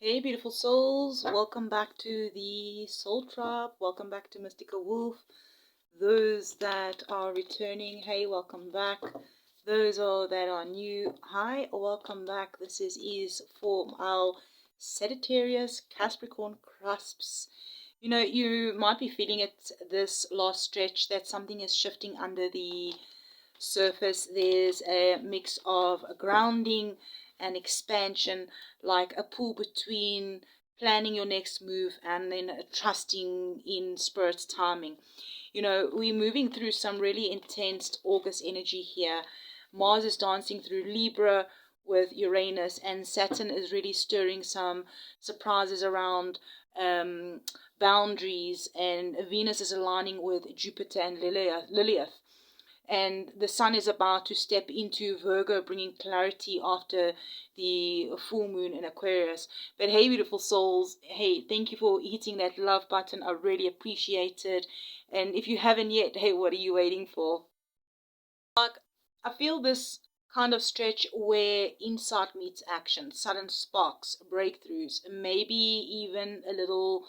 Hey, beautiful souls, welcome back to the Soul Tribe. Welcome back to Mystical Wolf. Those that are returning, hey, welcome back. That are new, hi, welcome back. This is for our Sagittarius, Capricorn cusps. You might be feeling it this last stretch that something is shifting under the surface. There's a mix of grounding and expansion, like a pull between planning your next move and then trusting in spirit's timing. We're moving through some really intense August energy here. Mars is dancing through Libra with Uranus, and Saturn is really stirring some surprises around boundaries, and Venus is aligning with Jupiter and Lilith, and the sun is about to step into Virgo, bringing clarity after the full moon in Aquarius. But hey, beautiful souls, hey, thank you for hitting that love button. I really appreciate it. And if you haven't yet, hey, what are you waiting for? I feel this kind of stretch where insight meets action, sudden sparks, breakthroughs, maybe even a little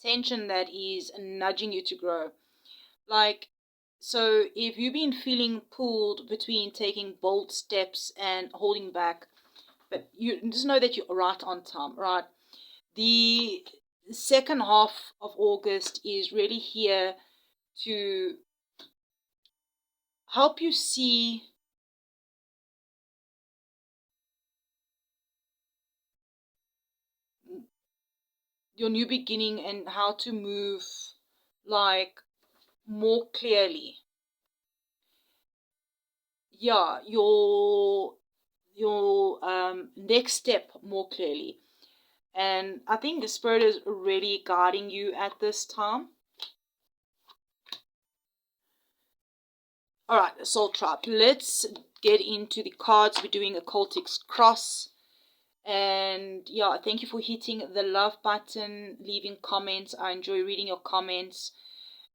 tension that is nudging you to grow. So if you've been feeling pulled between taking bold steps and holding back, but you just know that you're right on time, right? The second half of August is really here to help you see your new beginning and how to move more clearly. Yeah, your next step more clearly. And I think the spirit is really guiding you at this time. All right, Soul Tribe. Let's get into the cards. We're doing a cultic cross. And yeah, thank you for hitting the love button, leaving comments. I enjoy reading your comments.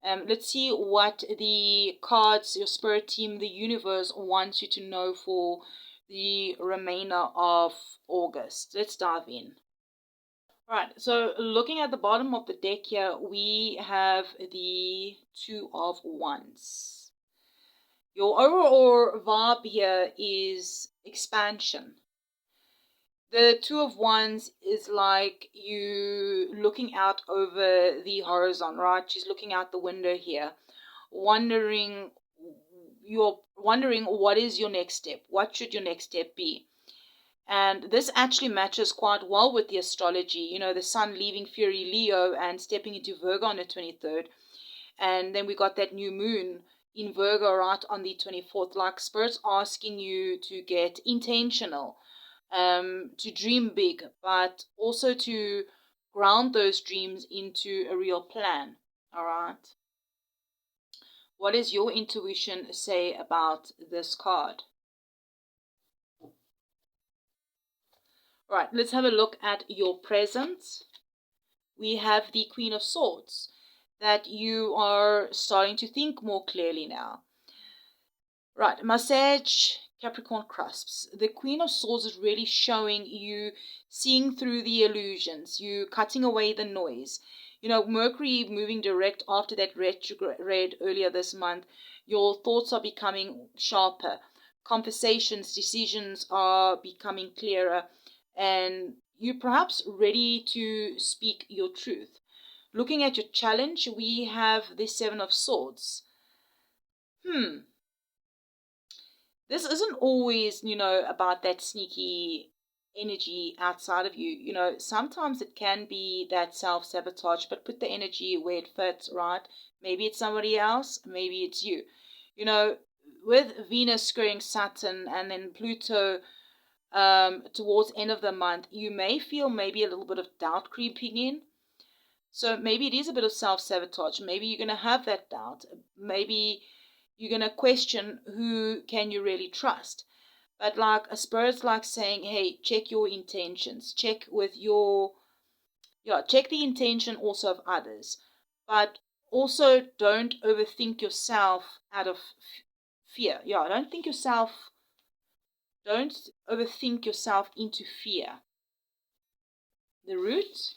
Let's see what the cards, your spirit team, the universe wants you to know for the remainder of August. Let's dive in. Right, so looking at the bottom of the deck here, we have the Two of Wands. Your overall vibe here is expansion. The Two of Wands is like you looking out over the horizon, right? She's looking out the window here, you're wondering what is your next step? What should your next step be? And this actually matches quite well with the astrology. The sun leaving Fury Leo and stepping into Virgo on the 23rd. And then we got that new moon in Virgo right on the 24th. Like Spirit's asking you to get intentional, to dream big, but also to ground those dreams into a real plan. All right. What does your intuition say about this card? Right, let's have a look at your present. We have the Queen of Swords, that you are starting to think more clearly now. Right, my Sag Capricorn cusps. The Queen of Swords is really showing you seeing through the illusions, you cutting away the noise. Mercury moving direct after that retrograde earlier this month, your thoughts are becoming sharper. Conversations, decisions are becoming clearer, and you're perhaps ready to speak your truth. Looking at your challenge, we have the Seven of Swords. This isn't always, about that sneaky energy outside of you. Sometimes it can be that self-sabotage, but put the energy where it fits, right? Maybe it's somebody else, maybe it's you. With Venus squaring Saturn and then Pluto towards end of the month, you may feel maybe a little bit of doubt creeping in. So maybe it is a bit of self-sabotage. Maybe you're going to have that doubt. Maybe you're going to question who can you really trust. But like a spirit's like saying, hey, check your intentions. Check the intention also of others. But also don't overthink yourself out of fear. Don't overthink yourself into fear. The root,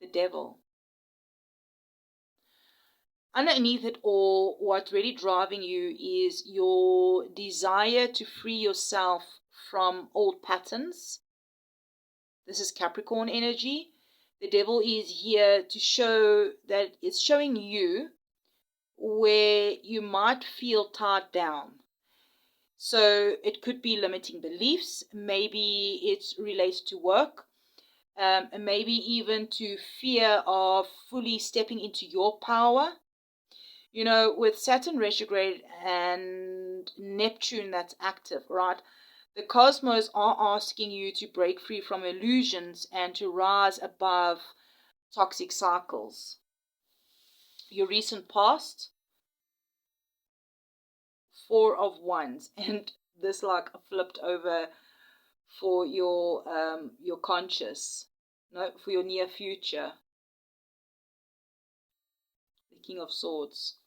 the devil. Underneath it all, what's really driving you is your desire to free yourself from old patterns. This is Capricorn energy. The devil is here to show that it's showing you where you might feel tied down. So it could be limiting beliefs. Maybe it relates to work. And maybe even to fear of fully stepping into your power. You know, with Saturn retrograde and Neptune that's active, right? The cosmos are asking you to break free from illusions and to rise above toxic cycles. Your recent past, Four of Wands, and this like flipped over for your conscious, no, for your near future. The King of Swords.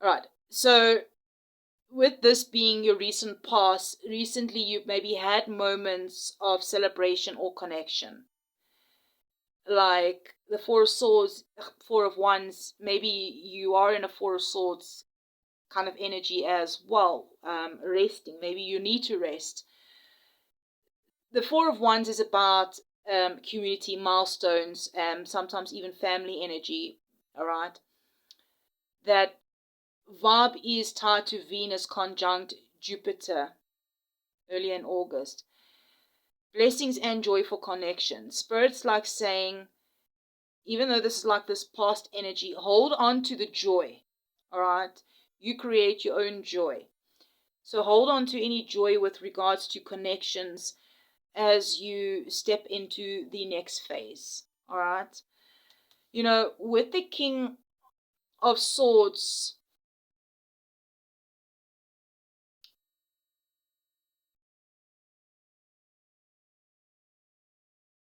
Right, so with this being your recent past, recently you've maybe had moments of celebration or connection. Like the Four of Swords, Four of Wands, maybe you are in a Four of Swords kind of energy as well, resting. Maybe you need to rest. The Four of Wands is about community milestones, sometimes even family energy, all right? That vibe is tied to Venus conjunct Jupiter early in August. Blessings and joy for connection. Spirit's like saying, even though this is like this past energy, hold on to the joy, all right? You create your own joy. So hold on to any joy with regards to connections as you step into the next phase, all right? You know, with the King of Swords,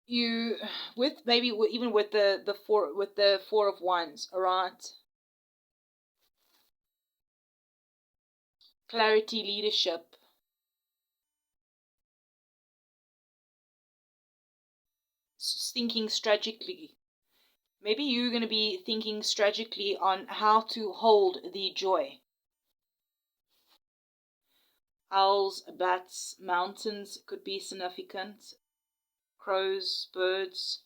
you with maybe even with the Four of Wands, all right? Clarity, leadership. Thinking strategically. Maybe you're going to be thinking strategically on how to hold the joy. Owls, bats, mountains could be significant. Crows, birds,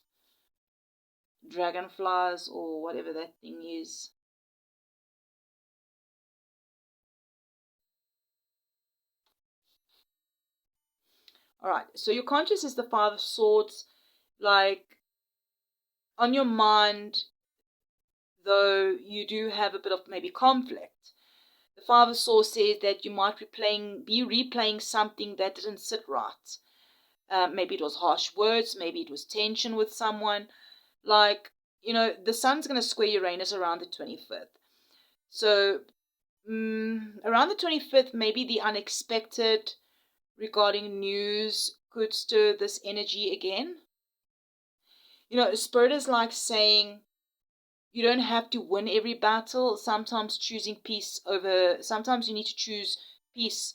dragonflies, or whatever that thing is. Alright, so your conscious is the Five of Swords. Like, on your mind, though, you do have a bit of maybe conflict. The Five of Swords says that you might be replaying something that didn't sit right. Maybe it was harsh words, maybe it was tension with someone. Like, you know, the sun's going to square Uranus around the 25th. So, around the 25th, maybe the unexpected regarding news could stir this energy again. You know, Spirit is like saying you don't have to win every battle. Sometimes choosing peace sometimes you need to choose peace.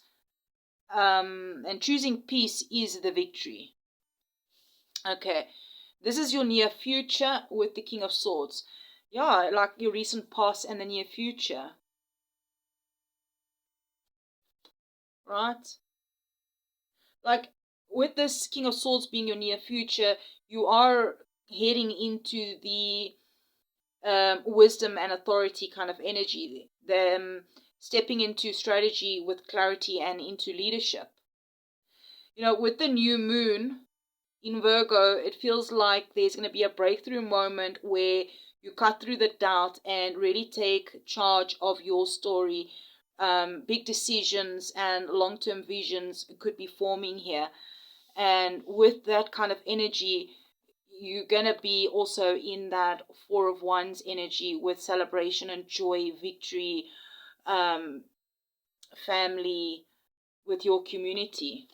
And choosing peace is the victory. Okay, this is your near future with the King of Swords. Yeah, like your recent past and the near future. Right? Like, with this King of Swords being your near future, you are heading into the wisdom and authority kind of energy. Stepping into strategy with clarity and into leadership. You know, with the new moon in Virgo, it feels like there's going to be a breakthrough moment where you cut through the doubt and really take charge of your story. Big decisions and long-term visions could be forming here. And with that kind of energy, you're going to be also in that Four of Wands energy with celebration and joy, victory, family, with your community.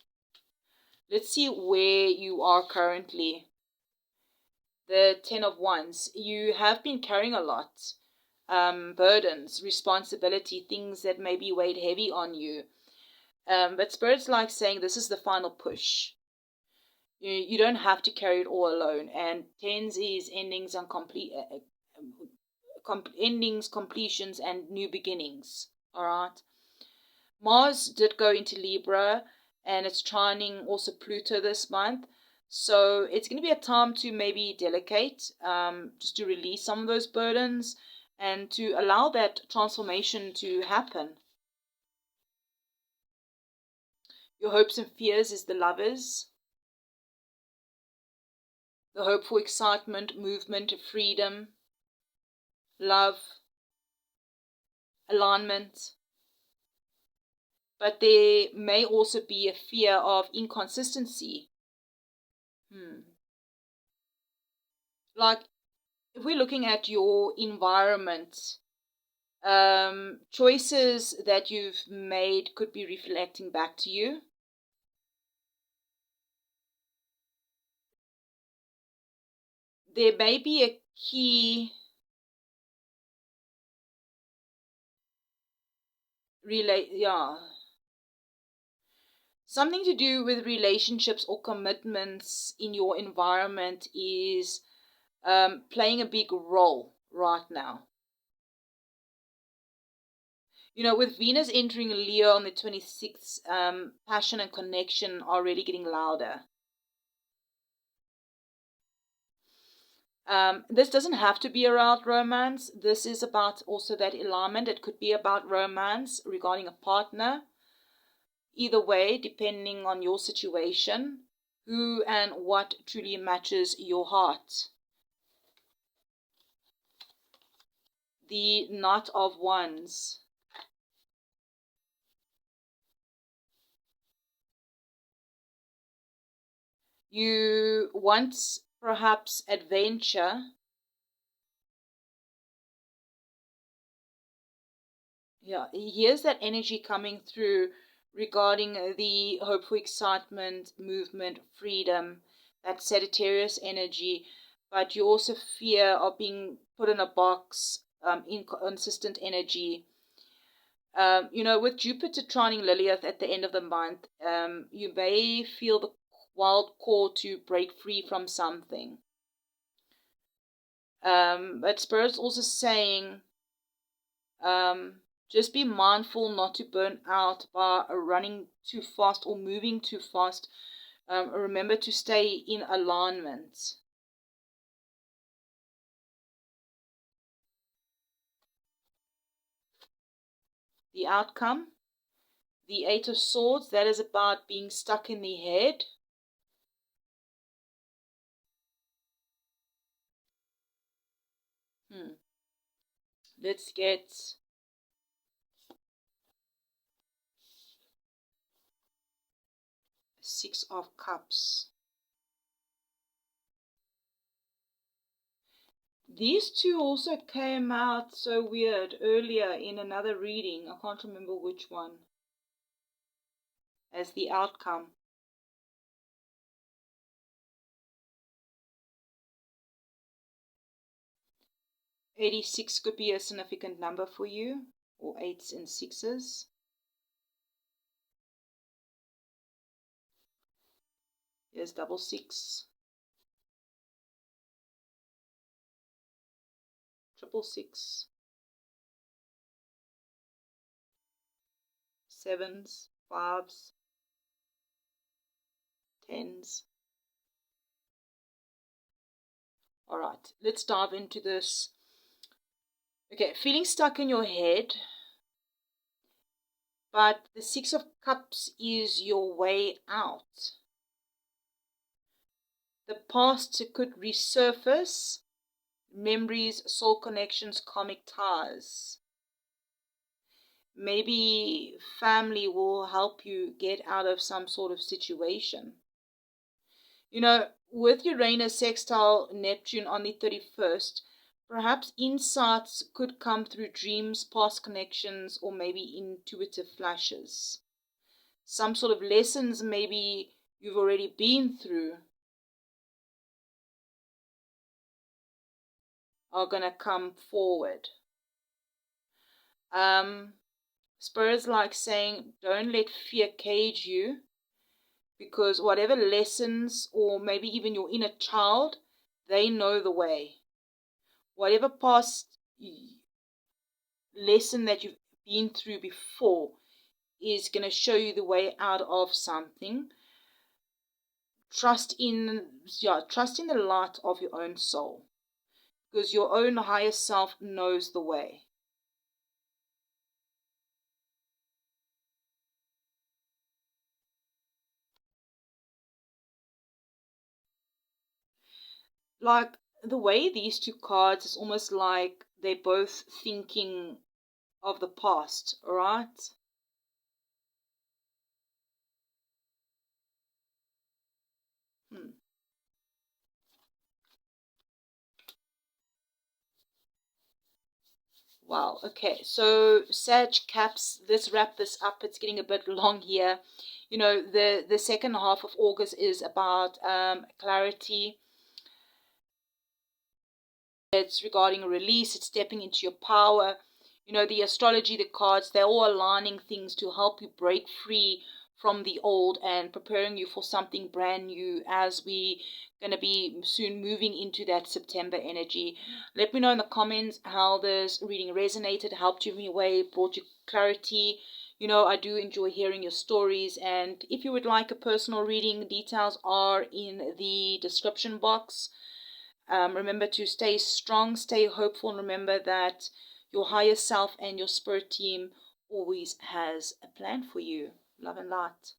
Let's see where you are currently. The Ten of Wands. You have been carrying a lot. Burdens, responsibility, things that maybe weighed heavy on you. But Spirit's like saying this is the final push. You don't have to carry it all alone. And tens is endings and endings, completions, and new beginnings. All right. Mars did go into Libra, and it's trining also Pluto this month. So it's going to be a time to maybe delegate, just to release some of those burdens and to allow that transformation to happen. Your hopes and fears is the Lovers. The hope for excitement, movement, freedom, love, alignment. But there may also be a fear of inconsistency. Like, if we're looking at your environment, choices that you've made could be reflecting back to you. There may be a key something to do with relationships or commitments in your environment is playing a big role right now. You know, with Venus entering Leo on the 26th, passion and connection are really getting louder. This doesn't have to be around romance. This is about also that alignment. It could be about romance regarding a partner. Either way, depending on your situation, who and what truly matches your heart. The Knight of Wands. You want perhaps adventure. Yeah, here's that energy coming through regarding the hope for excitement, movement, freedom, that Sagittarius energy, but you also fear of being put in a box, inconsistent energy. You know, with Jupiter trining Lilith at the end of the month, you may feel the wild call to break free from something. But Spirit's also saying, just be mindful not to burn out by running too fast or moving too fast. Remember to stay in alignment. The outcome, the Eight of Swords, that is about being stuck in the head. Let's get Six of Cups. These two also came out so weird earlier in another reading. I can't remember which one. As the outcome. $86 could be a significant number for you, or 8s and 6s. Here's 66. 666. 7s, 5s, 10s. All right, let's dive into this. Okay, feeling stuck in your head, but the Six of Cups is your way out. The past could resurface, memories, soul connections, karmic ties. Maybe family will help you get out of some sort of situation. You know, with Uranus sextile Neptune on the 31st, perhaps insights could come through dreams, past connections, or maybe intuitive flashes. Some sort of lessons maybe you've already been through are going to come forward. Spirit's like saying, don't let fear cage you, because whatever lessons, or maybe even your inner child, they know the way. Whatever past lesson that you've been through before is going to show you the way out of something. Trust in the light of your own soul, because your own higher self knows the way. Like the way these two cards is almost like they're both thinking of the past, right? Wow, okay. So Sag Caps, let's wrap this up. It's getting a bit long here. You know, the second half of August is about clarity. It's regarding a release, it's stepping into your power. You know, the astrology, the cards, they're all aligning things to help you break free from the old and preparing you for something brand new as we going to be soon moving into that September energy. Let me know in the comments how this reading resonated, helped you in any way, brought you clarity. You know, I do enjoy hearing your stories, and if you would like a personal reading, details are in the description box. Remember to stay strong, stay hopeful, and remember that your higher self and your spirit team always has a plan for you. Love and light.